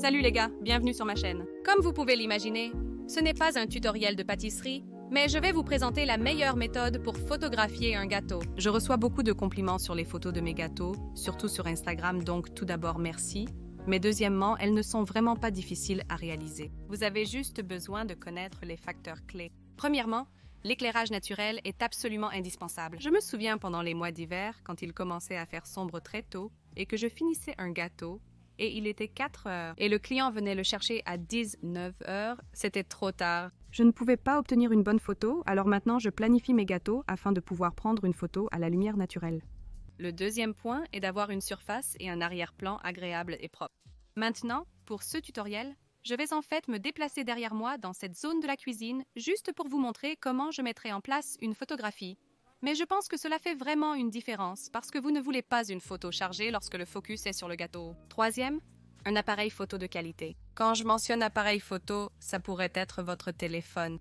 Salut les gars, bienvenue sur ma chaîne. Comme vous pouvez l'imaginer, ce n'est pas un tutoriel de pâtisserie, mais je vais vous présenter la meilleure méthode pour photographier un gâteau. Je reçois beaucoup de compliments sur les photos de mes gâteaux, surtout sur Instagram, donc tout d'abord merci. Mais deuxièmement, elles ne sont vraiment pas difficiles à réaliser. Vous avez juste besoin de connaître les facteurs clés. Premièrement, l'éclairage naturel est absolument indispensable. Je me souviens pendant les mois d'hiver, quand il commençait à faire sombre très tôt et que je finissais un gâteau, et il était 4 heures, et le client venait le chercher à 19 heures, c'était trop tard. Je ne pouvais pas obtenir une bonne photo, alors maintenant je planifie mes gâteaux afin de pouvoir prendre une photo à la lumière naturelle. Le deuxième point est d'avoir une surface et un arrière-plan agréables et propres. Maintenant, pour ce tutoriel, je vais en fait me déplacer derrière moi dans cette zone de la cuisine juste pour vous montrer comment je mettrai en place une photographie. Mais je pense que cela fait vraiment une différence parce que vous ne voulez pas une photo chargée lorsque le focus est sur le gâteau. Troisième, un appareil photo de qualité. Quand je mentionne appareil photo, ça pourrait être votre téléphone.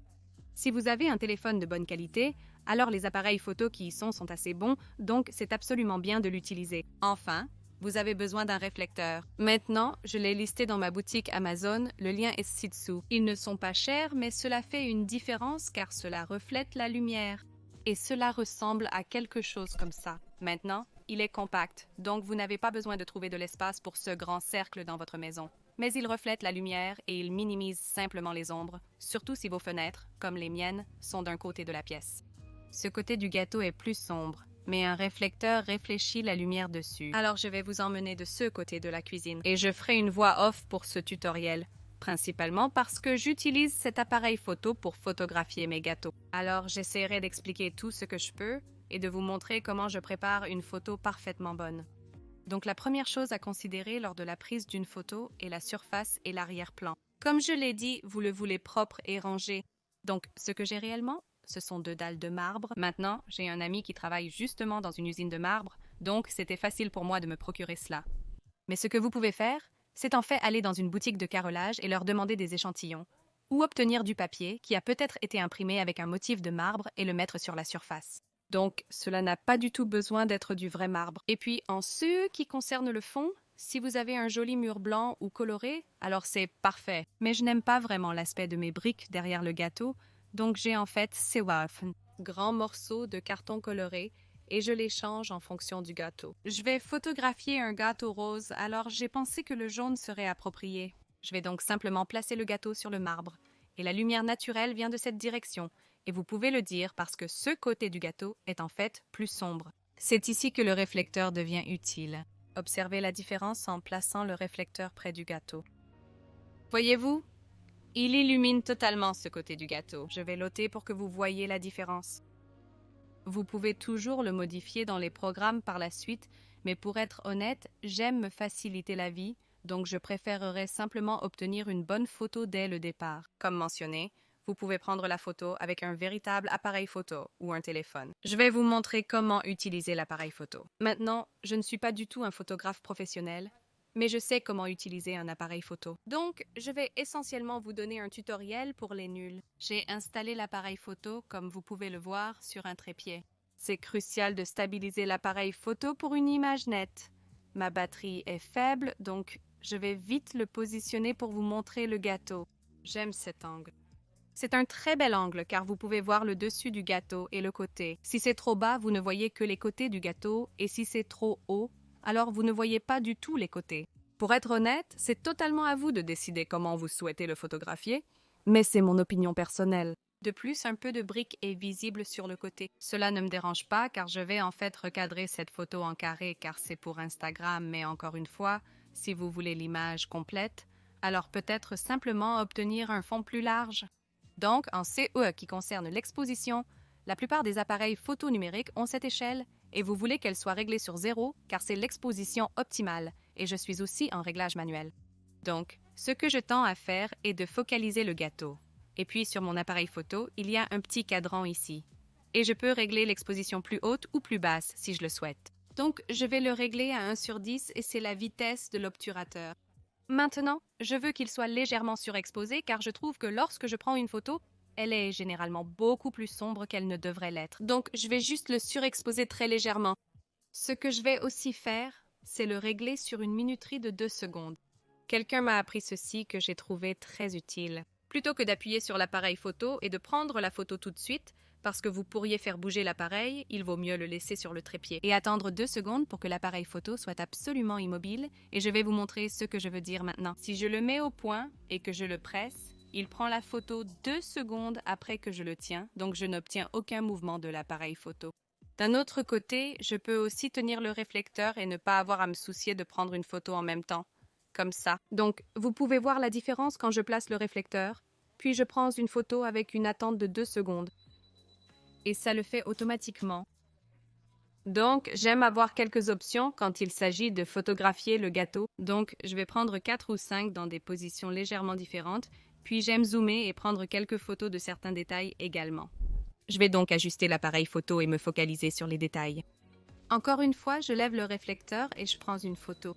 Si vous avez un téléphone de bonne qualité, alors les appareils photo qui y sont assez bons, donc c'est absolument bien de l'utiliser. Enfin, vous avez besoin d'un réflecteur. Maintenant, je l'ai listé dans ma boutique Amazon, le lien est ci-dessous. Ils ne sont pas chers, mais cela fait une différence car cela reflète la lumière. Et cela ressemble à quelque chose comme ça. Maintenant, il est compact, donc vous n'avez pas besoin de trouver de l'espace pour ce grand cercle dans votre maison. Mais il reflète la lumière et il minimise simplement les ombres, surtout si vos fenêtres, comme les miennes, sont d'un côté de la pièce. Ce côté du gâteau est plus sombre, mais un réflecteur réfléchit la lumière dessus. Alors je vais vous emmener de ce côté de la cuisine et je ferai une voix off pour ce tutoriel. Principalement parce que j'utilise cet appareil photo pour photographier mes gâteaux. Alors j'essaierai d'expliquer tout ce que je peux et de vous montrer comment je prépare une photo parfaitement bonne. Donc la première chose à considérer lors de la prise d'une photo est la surface et l'arrière-plan. Comme je l'ai dit, vous le voulez propre et rangé. Donc ce que j'ai réellement, ce sont 2 dalles de marbre. Maintenant, j'ai un ami qui travaille justement dans une usine de marbre, donc c'était facile pour moi de me procurer cela. Mais ce que vous pouvez faire, c'est en fait aller dans une boutique de carrelage et leur demander des échantillons, ou obtenir du papier qui a peut-être été imprimé avec un motif de marbre et le mettre sur la surface. Donc, cela n'a pas du tout besoin d'être du vrai marbre. Et puis, en ce qui concerne le fond, si vous avez un joli mur blanc ou coloré, alors c'est parfait. Mais je n'aime pas vraiment l'aspect de mes briques derrière le gâteau, donc j'ai en fait ces wafels, grands morceaux de carton coloré, et je les change en fonction du gâteau. Je vais photographier un gâteau rose, alors j'ai pensé que le jaune serait approprié. Je vais donc simplement placer le gâteau sur le marbre, et la lumière naturelle vient de cette direction, et vous pouvez le dire parce que ce côté du gâteau est en fait plus sombre. C'est ici que le réflecteur devient utile. Observez la différence en plaçant le réflecteur près du gâteau. Voyez-vous? Il illumine totalement ce côté du gâteau. Je vais l'ôter pour que vous voyiez la différence. Vous pouvez toujours le modifier dans les programmes par la suite, mais pour être honnête, j'aime me faciliter la vie, donc je préférerais simplement obtenir une bonne photo dès le départ. Comme mentionné, vous pouvez prendre la photo avec un véritable appareil photo ou un téléphone. Je vais vous montrer comment utiliser l'appareil photo. Maintenant, je ne suis pas du tout un photographe professionnel, mais je sais comment utiliser un appareil photo. Donc, je vais essentiellement vous donner un tutoriel pour les nuls. J'ai installé l'appareil photo, comme vous pouvez le voir, sur un trépied. C'est crucial de stabiliser l'appareil photo pour une image nette. Ma batterie est faible, donc je vais vite le positionner pour vous montrer le gâteau. J'aime cet angle. C'est un très bel angle car vous pouvez voir le dessus du gâteau et le côté. Si c'est trop bas, vous ne voyez que les côtés du gâteau, et si c'est trop haut, alors vous ne voyez pas du tout les côtés. Pour être honnête, c'est totalement à vous de décider comment vous souhaitez le photographier, mais c'est mon opinion personnelle. De plus, un peu de brique est visible sur le côté. Cela ne me dérange pas car je vais en fait recadrer cette photo en carré car c'est pour Instagram, mais encore une fois, si vous voulez l'image complète, alors peut-être simplement obtenir un fond plus large. Donc, en CE qui concerne l'exposition, la plupart des appareils photo numériques ont cette échelle et vous voulez qu'elle soit réglée sur 0 car c'est l'exposition optimale et je suis aussi en réglage manuel. Donc, ce que je tends à faire est de focaliser le gâteau. Et puis sur mon appareil photo, il y a un petit cadran ici. Et je peux régler l'exposition plus haute ou plus basse si je le souhaite. Donc, je vais le régler à 1/10 et c'est la vitesse de l'obturateur. Maintenant, je veux qu'il soit légèrement surexposé car je trouve que lorsque je prends une photo, elle est généralement beaucoup plus sombre qu'elle ne devrait l'être. Donc, je vais juste le surexposer très légèrement. Ce que je vais aussi faire, c'est le régler sur une minuterie de 2 secondes. Quelqu'un m'a appris ceci que j'ai trouvé très utile. Plutôt que d'appuyer sur l'appareil photo et de prendre la photo tout de suite, parce que vous pourriez faire bouger l'appareil, il vaut mieux le laisser sur le trépied et attendre 2 secondes pour que l'appareil photo soit absolument immobile, et je vais vous montrer ce que je veux dire maintenant. Si je le mets au point et que je le presse, il prend la photo 2 secondes après que je le tiens, donc je n'obtiens aucun mouvement de l'appareil photo. D'un autre côté, je peux aussi tenir le réflecteur et ne pas avoir à me soucier de prendre une photo en même temps, comme ça. Donc, vous pouvez voir la différence quand je place le réflecteur, puis je prends une photo avec une attente de 2 secondes. Et ça le fait automatiquement. Donc, j'aime avoir quelques options quand il s'agit de photographier le gâteau. Donc, je vais prendre 4 ou 5 dans des positions légèrement différentes, puis j'aime zoomer et prendre quelques photos de certains détails également. Je vais donc ajuster l'appareil photo et me focaliser sur les détails. Encore une fois, je lève le réflecteur et je prends une photo.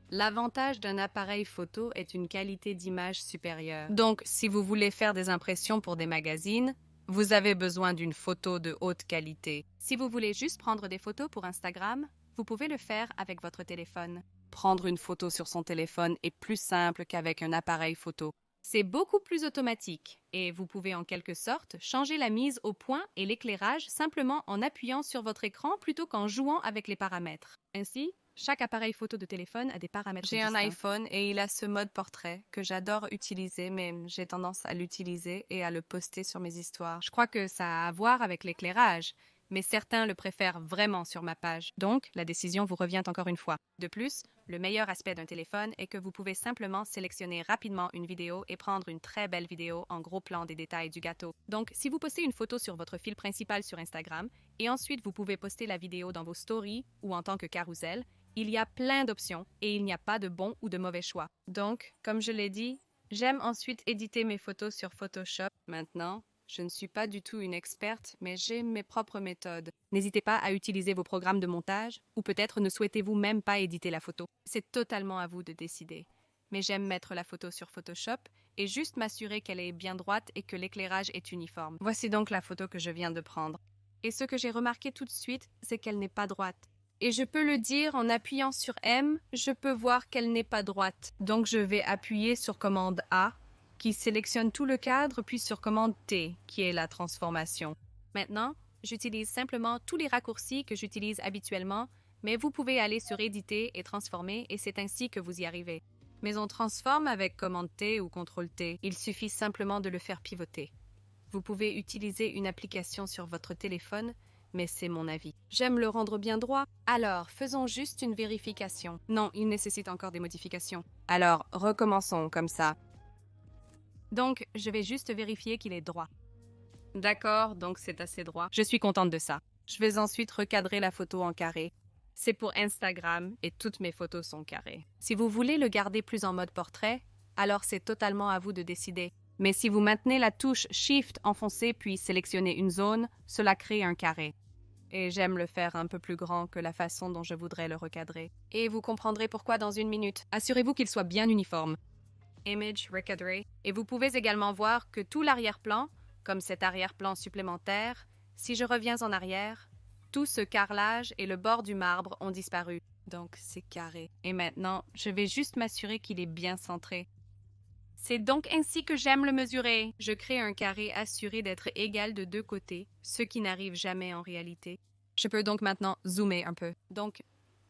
L'avantage d'un appareil photo est une qualité d'image supérieure. Donc, si vous voulez faire des impressions pour des magazines, vous avez besoin d'une photo de haute qualité. Si vous voulez juste prendre des photos pour Instagram, vous pouvez le faire avec votre téléphone. Prendre une photo sur son téléphone est plus simple qu'avec un appareil photo. C'est beaucoup plus automatique et vous pouvez en quelque sorte changer la mise au point et l'éclairage simplement en appuyant sur votre écran plutôt qu'en jouant avec les paramètres. Ainsi, chaque appareil photo de téléphone a des paramètres distincts. J'ai un iPhone et il a ce mode portrait que j'adore utiliser, mais j'ai tendance à l'utiliser et à le poster sur mes histoires. Je crois que ça a à voir avec l'éclairage, mais certains le préfèrent vraiment sur ma page. Donc, la décision vous revient encore une fois. De plus, le meilleur aspect d'un téléphone est que vous pouvez simplement sélectionner rapidement une vidéo et prendre une très belle vidéo en gros plan des détails du gâteau. Donc, si vous postez une photo sur votre fil principal sur Instagram, et ensuite vous pouvez poster la vidéo dans vos stories ou en tant que carrousel, il y a plein d'options et il n'y a pas de bon ou de mauvais choix. Donc, comme je l'ai dit, j'aime ensuite éditer mes photos sur Photoshop. Maintenant, je ne suis pas du tout une experte, mais j'ai mes propres méthodes. N'hésitez pas à utiliser vos programmes de montage, ou peut-être ne souhaitez-vous même pas éditer la photo. C'est totalement à vous de décider. Mais j'aime mettre la photo sur Photoshop et juste m'assurer qu'elle est bien droite et que l'éclairage est uniforme. Voici donc la photo que je viens de prendre. Et ce que j'ai remarqué tout de suite, c'est qu'elle n'est pas droite. Et je peux le dire en appuyant sur M, je peux voir qu'elle n'est pas droite. Donc je vais appuyer sur commande A, qui sélectionne tout le cadre, puis sur commande T, qui est la transformation. Maintenant, j'utilise simplement tous les raccourcis que j'utilise habituellement, mais vous pouvez aller sur Éditer et Transformer, et c'est ainsi que vous y arrivez. Mais on transforme avec commande T ou CTRL T. Il suffit simplement de le faire pivoter. Vous pouvez utiliser une application sur votre téléphone, mais c'est mon avis. J'aime le rendre bien droit. Alors, faisons juste une vérification. Non, il nécessite encore des modifications. Alors, recommençons comme ça. Donc, je vais juste vérifier qu'il est droit. D'accord, donc c'est assez droit. Je suis contente de ça. Je vais ensuite recadrer la photo en carré. C'est pour Instagram et toutes mes photos sont carrées. Si vous voulez le garder plus en mode portrait, alors c'est totalement à vous de décider. Mais si vous maintenez la touche Shift enfoncée puis sélectionnez une zone, cela crée un carré. Et j'aime le faire un peu plus grand que la façon dont je voudrais le recadrer. Et vous comprendrez pourquoi dans une minute. Assurez-vous qu'il soit bien uniforme. Image recadrer. Et vous pouvez également voir que tout l'arrière-plan, comme cet arrière-plan supplémentaire, si je reviens en arrière, tout ce carrelage et le bord du marbre ont disparu. Donc c'est carré. Et maintenant, je vais juste m'assurer qu'il est bien centré. C'est donc ainsi que j'aime le mesurer. Je crée un carré assuré d'être égal de 2 côtés, ce qui n'arrive jamais en réalité. Je peux donc maintenant zoomer un peu. Donc,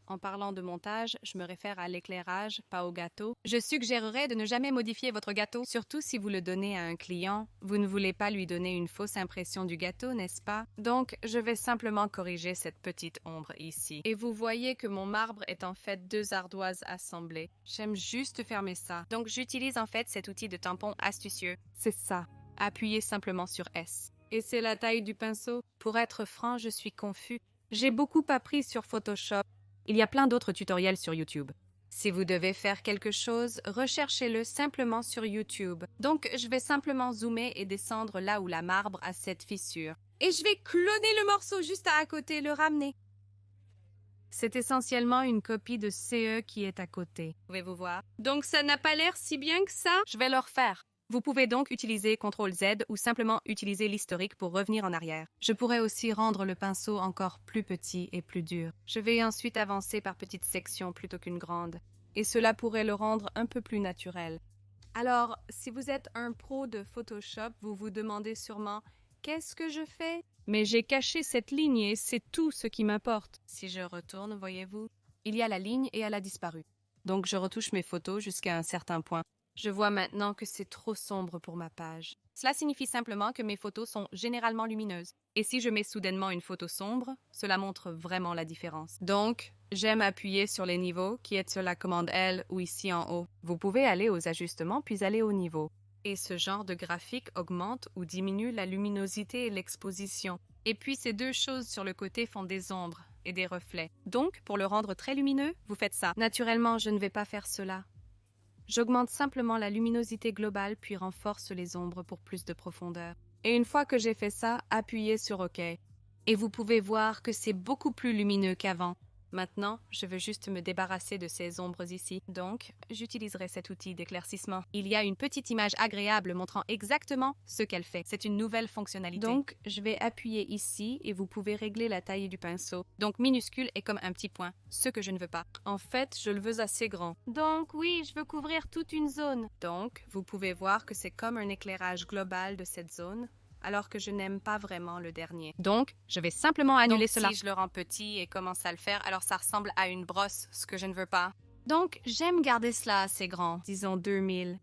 en parlant de montage, je me réfère à l'éclairage, pas au gâteau. Je suggérerais de ne jamais modifier votre gâteau, surtout si vous le donnez à un client. Vous ne voulez pas lui donner une fausse impression du gâteau, n'est-ce pas? Donc, je vais simplement corriger cette petite ombre ici. Et vous voyez que mon marbre est en fait 2 ardoises assemblées. J'aime juste fermer ça. Donc, j'utilise en fait cet outil de tampon astucieux. C'est ça. Appuyez simplement sur S. Et c'est la taille du pinceau. Pour être franc, je suis confus. J'ai beaucoup appris sur Photoshop. Il y a plein d'autres tutoriels sur YouTube. Si vous devez faire quelque chose, recherchez-le simplement sur YouTube. Donc, je vais simplement zoomer et descendre là où la marbre a cette fissure. Et je vais cloner le morceau juste à côté, le ramener. C'est essentiellement une copie de CE qui est à côté. Pouvez-vous voir? Donc, ça n'a pas l'air si bien que ça. Je vais le refaire. Vous pouvez donc utiliser CTRL-Z ou simplement utiliser l'historique pour revenir en arrière. Je pourrais aussi rendre le pinceau encore plus petit et plus dur. Je vais ensuite avancer par petites sections plutôt qu'une grande. et cela pourrait le rendre un peu plus naturel. Alors, si vous êtes un pro de Photoshop, vous vous demandez sûrement « Qu'est-ce que je fais ?» Mais j'ai caché cette ligne et c'est tout ce qui m'importe. Si je retourne, voyez-vous, il y a la ligne et elle a disparu. Donc je retouche mes photos jusqu'à un certain point. Je vois maintenant que c'est trop sombre pour ma page. Cela signifie simplement que mes photos sont généralement lumineuses. Et si je mets soudainement une photo sombre, cela montre vraiment la différence. Donc, j'aime appuyer sur les niveaux qui est sur la commande L ou ici en haut. Vous pouvez aller aux ajustements puis aller au niveau. Et ce genre de graphique augmente ou diminue la luminosité et l'exposition. Et puis ces deux choses sur le côté font des ombres et des reflets. Donc, pour le rendre très lumineux, vous faites ça. Naturellement, je ne vais pas faire cela. J'augmente simplement la luminosité globale puis renforce les ombres pour plus de profondeur. Et une fois que j'ai fait ça, appuyez sur OK. Et vous pouvez voir que c'est beaucoup plus lumineux qu'avant. Maintenant, je veux juste me débarrasser de ces ombres ici. Donc, j'utiliserai cet outil d'éclaircissement. Il y a une petite image agréable montrant exactement ce qu'elle fait. C'est une nouvelle fonctionnalité. Donc, je vais appuyer ici et vous pouvez régler la taille du pinceau. Donc, minuscule est comme un petit point, ce que je ne veux pas. En fait, je le veux assez grand. Donc, oui, je veux couvrir toute une zone. Donc, vous pouvez voir que c'est comme un éclairage global de cette zone, alors que je n'aime pas vraiment le dernier. Donc, je vais simplement annuler cela. Si je le rends petit et commence à le faire, alors ça ressemble à une brosse, ce que je ne veux pas. Donc, j'aime garder cela assez grand, disons 2000.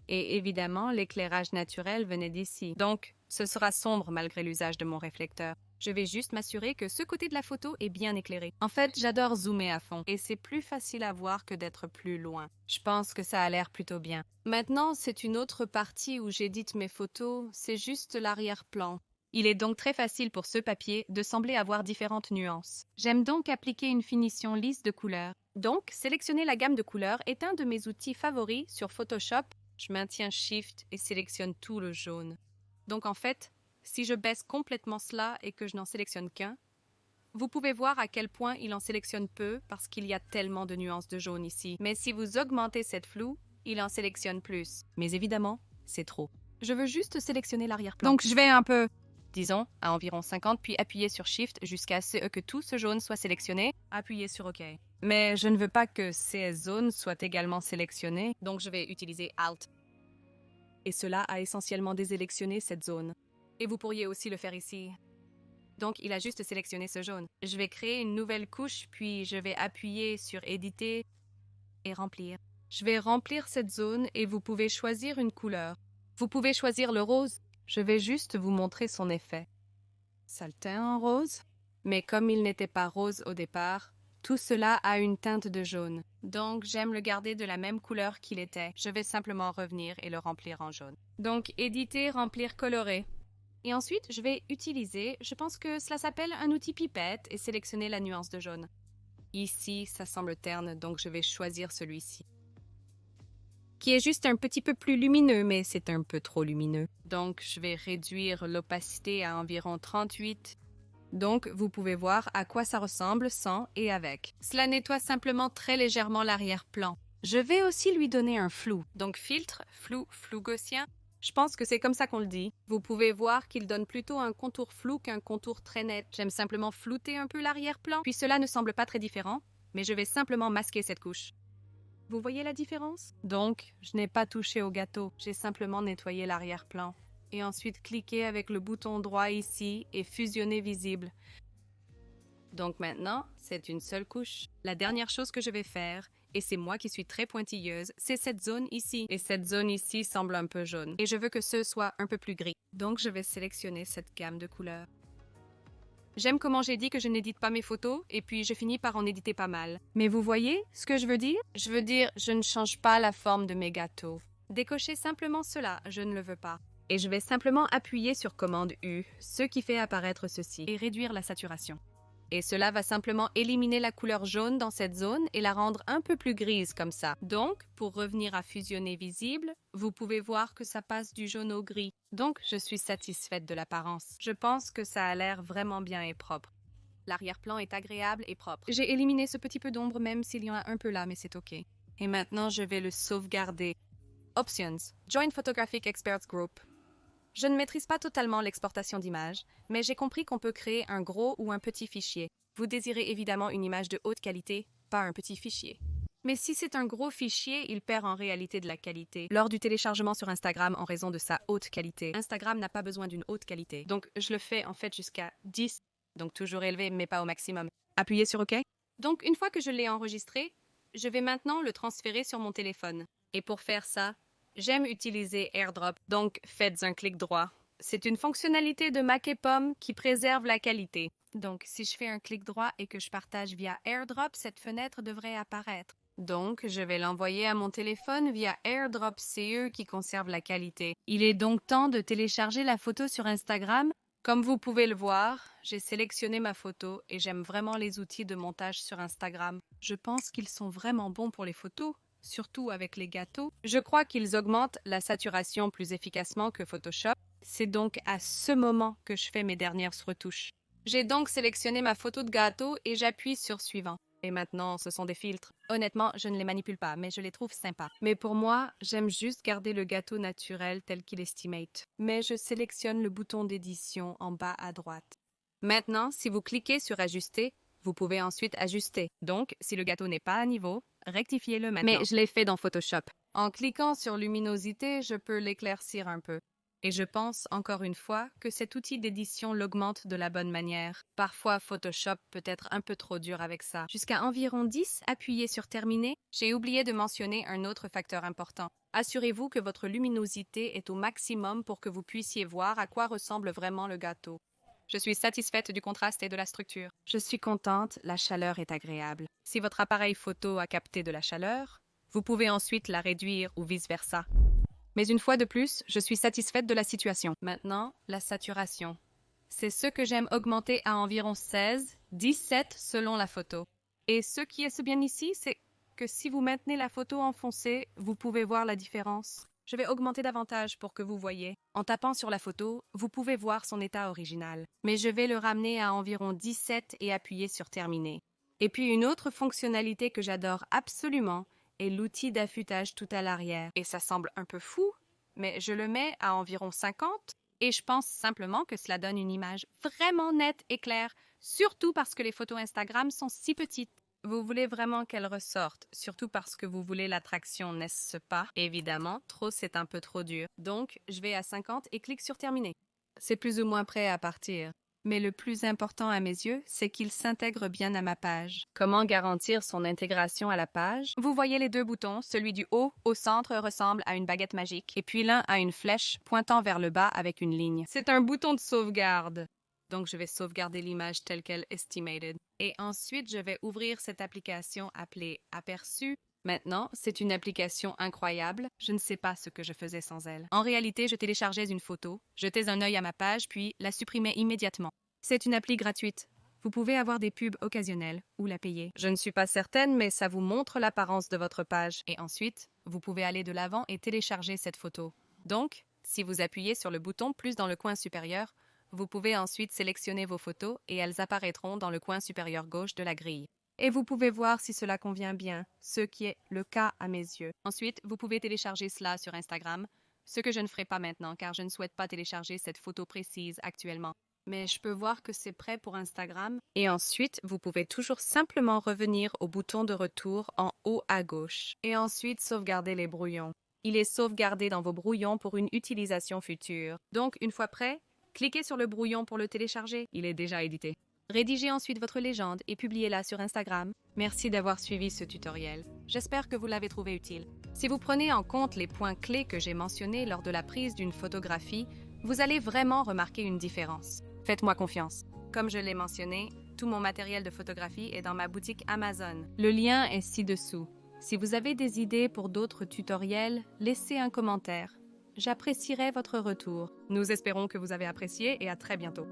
Et évidemment, l'éclairage naturel venait d'ici. Donc, ce sera sombre malgré l'usage de mon réflecteur. Je vais juste m'assurer que ce côté de la photo est bien éclairé. En fait, j'adore zoomer à fond et c'est plus facile à voir que d'être plus loin. Je pense que ça a l'air plutôt bien. Maintenant, c'est une autre partie où j'édite mes photos, c'est juste l'arrière-plan. Il est donc très facile pour ce papier de sembler avoir différentes nuances. J'aime donc appliquer une finition lisse de couleurs. Donc, sélectionner la gamme de couleurs est un de mes outils favoris sur Photoshop. Je maintiens Shift et sélectionne tout le jaune. Donc en fait, si je baisse complètement cela et que je n'en sélectionne qu'un, vous pouvez voir à quel point il en sélectionne peu parce qu'il y a tellement de nuances de jaune ici. Mais si vous augmentez cette floue, il en sélectionne plus. Mais évidemment, c'est trop. Je veux juste sélectionner l'arrière-plan. Donc je vais un peu, disons, à environ 50, puis appuyer sur Shift jusqu'à ce que tout ce jaune soit sélectionné. Appuyez sur OK. Mais je ne veux pas que ces zones soient également sélectionnées, donc je vais utiliser Alt. Et cela a essentiellement désélectionné cette zone. Et vous pourriez aussi le faire ici. Donc, il a juste sélectionné ce jaune. Je vais créer une nouvelle couche, puis je vais appuyer sur Éditer et Remplir. Je vais remplir cette zone et vous pouvez choisir une couleur. Vous pouvez choisir le rose. Je vais juste vous montrer son effet. Ça le teint en rose, mais comme il n'était pas rose au départ, tout cela a une teinte de jaune. Donc, j'aime le garder de la même couleur qu'il était. Je vais simplement revenir et le remplir en jaune. Donc, Éditer, Remplir, Colorer. Et ensuite, je vais utiliser, je pense que cela s'appelle un outil pipette et sélectionner la nuance de jaune. Ici, ça semble terne, donc je vais choisir celui-ci. Qui est juste un petit peu plus lumineux, mais c'est un peu trop lumineux. Donc, je vais réduire l'opacité à environ 38. Donc, vous pouvez voir à quoi ça ressemble sans et avec. Cela nettoie simplement très légèrement l'arrière-plan. Je vais aussi lui donner un flou. Donc, filtre, flou, flou gaussien. Je pense que c'est comme ça qu'on le dit. Vous pouvez voir qu'il donne plutôt un contour flou qu'un contour très net. J'aime simplement flouter un peu l'arrière-plan. Puis cela ne semble pas très différent, mais je vais simplement masquer cette couche. Vous voyez la différence? Donc, je n'ai pas touché au gâteau. J'ai simplement nettoyé l'arrière-plan. Et ensuite cliquer avec le bouton droit ici et fusionner visible. Donc maintenant, c'est une seule couche. La dernière chose que je vais faire, et c'est moi qui suis très pointilleuse, c'est cette zone ici. Et cette zone ici semble un peu jaune. Et je veux que ce soit un peu plus gris. Donc je vais sélectionner cette gamme de couleurs. J'aime comment j'ai dit que je n'édite pas mes photos, et puis je finis par en éditer pas mal. Mais vous voyez ce que je veux dire? Je veux dire, je ne change pas la forme de mes gâteaux. Décochez simplement cela, je ne le veux pas. Et je vais simplement appuyer sur commande U, ce qui fait apparaître ceci, et réduire la saturation. Et cela va simplement éliminer la couleur jaune dans cette zone et la rendre un peu plus grise comme ça. Donc, pour revenir à fusionner visible, vous pouvez voir que ça passe du jaune au gris. Donc, je suis satisfaite de l'apparence. Je pense que ça a l'air vraiment bien et propre. L'arrière-plan est agréable et propre. J'ai éliminé ce petit peu d'ombre même s'il y en a un peu là, mais c'est OK. Et maintenant, je vais le sauvegarder. Options. Join Photographic Experts Group. Je ne maîtrise pas totalement l'exportation d'images, mais j'ai compris qu'on peut créer un gros ou un petit fichier. Vous désirez évidemment une image de haute qualité, pas un petit fichier. Mais si c'est un gros fichier, il perd en réalité de la qualité lors du téléchargement sur Instagram en raison de sa haute qualité. Instagram n'a pas besoin d'une haute qualité. Donc, je le fais en fait jusqu'à 10, donc toujours élevé, mais pas au maximum. Appuyez sur OK. Donc, une fois que je l'ai enregistré, je vais maintenant le transférer sur mon téléphone. Et pour faire ça, j'aime utiliser AirDrop, donc faites un clic droit. C'est une fonctionnalité de Mac et Pomme qui préserve la qualité. Donc, si je fais un clic droit et que je partage via AirDrop, cette fenêtre devrait apparaître. Donc, je vais l'envoyer à mon téléphone via AirDrop CE qui conserve la qualité. Il est donc temps de télécharger la photo sur Instagram. Comme vous pouvez le voir, j'ai sélectionné ma photo et j'aime vraiment les outils de montage sur Instagram. Je pense qu'ils sont vraiment bons pour les photos, surtout avec les gâteaux. Je crois qu'ils augmentent la saturation plus efficacement que Photoshop. C'est donc à ce moment que je fais mes dernières retouches. J'ai donc sélectionné ma photo de gâteau et j'appuie sur Suivant. Et maintenant, ce sont des filtres. Honnêtement, je ne les manipule pas, mais je les trouve sympas. Mais pour moi, j'aime juste garder le gâteau naturel tel qu'il estimate. Mais je sélectionne le bouton d'édition en bas à droite. Maintenant, si vous cliquez sur Ajuster, vous pouvez ensuite ajuster. Donc, si le gâteau n'est pas à niveau, rectifiez-le maintenant. Mais je l'ai fait dans Photoshop. En cliquant sur Luminosité, je peux l'éclaircir un peu. Et je pense, encore une fois, que cet outil d'édition l'augmente de la bonne manière. Parfois, Photoshop peut être un peu trop dur avec ça. Jusqu'à environ 10, appuyez sur Terminer. J'ai oublié de mentionner un autre facteur important. Assurez-vous que votre luminosité est au maximum pour que vous puissiez voir à quoi ressemble vraiment le gâteau. Je suis satisfaite du contraste et de la structure. Je suis contente, la chaleur est agréable. Si votre appareil photo a capté de la chaleur, vous pouvez ensuite la réduire ou vice-versa. Mais une fois de plus, je suis satisfaite de la situation. Maintenant, la saturation. C'est ce que j'aime augmenter à environ 16, 17 selon la photo. Et ce qui est bien ici, c'est que si vous maintenez la photo enfoncée, vous pouvez voir la différence. Je vais augmenter davantage pour que vous voyez. En tapant sur la photo, vous pouvez voir son état original. Mais je vais le ramener à environ 17 et appuyer sur Terminer. Et puis une autre fonctionnalité que j'adore absolument, et l'outil d'affûtage tout à l'arrière. Et ça semble un peu fou, mais je le mets à environ 50 et je pense simplement que cela donne une image vraiment nette et claire, surtout parce que les photos Instagram sont si petites. Vous voulez vraiment qu'elles ressortent, surtout parce que vous voulez l'attraction, n'est-ce pas? Évidemment, trop c'est un peu trop dur. Donc, je vais à 50 et clique sur Terminer. C'est plus ou moins prêt à partir. Mais le plus important à mes yeux, c'est qu'il s'intègre bien à ma page. Comment garantir son intégration à la page? Vous voyez les deux boutons, celui du haut au centre ressemble à une baguette magique, et puis l'un a une flèche pointant vers le bas avec une ligne. C'est un bouton de sauvegarde. Donc je vais sauvegarder l'image telle qu'elle estimated. Et ensuite, je vais ouvrir cette application appelée Aperçu. Maintenant, c'est une application incroyable. Je ne sais pas ce que je faisais sans elle. En réalité, je téléchargeais une photo, jetais un œil à ma page, puis la supprimais immédiatement. C'est une appli gratuite. Vous pouvez avoir des pubs occasionnelles ou la payer. Je ne suis pas certaine, mais ça vous montre l'apparence de votre page. Et ensuite, vous pouvez aller de l'avant et télécharger cette photo. Donc, si vous appuyez sur le bouton plus dans le coin supérieur, vous pouvez ensuite sélectionner vos photos et elles apparaîtront dans le coin supérieur gauche de la grille. Et vous pouvez voir si cela convient bien, ce qui est le cas à mes yeux. Ensuite, vous pouvez télécharger cela sur Instagram, ce que je ne ferai pas maintenant car je ne souhaite pas télécharger cette photo précise actuellement. Mais je peux voir que c'est prêt pour Instagram. Et ensuite, vous pouvez toujours simplement revenir au bouton de retour en haut à gauche. Et ensuite, sauvegarder les brouillons. Il est sauvegardé dans vos brouillons pour une utilisation future. Donc, une fois prêt, cliquez sur le brouillon pour le télécharger. Il est déjà édité. Rédigez ensuite votre légende et publiez-la sur Instagram. Merci d'avoir suivi ce tutoriel. J'espère que vous l'avez trouvé utile. Si vous prenez en compte les points clés que j'ai mentionnés lors de la prise d'une photographie, vous allez vraiment remarquer une différence. Faites-moi confiance. Comme je l'ai mentionné, tout mon matériel de photographie est dans ma boutique Amazon. Le lien est ci-dessous. Si vous avez des idées pour d'autres tutoriels, laissez un commentaire. J'apprécierai votre retour. Nous espérons que vous avez apprécié et à très bientôt.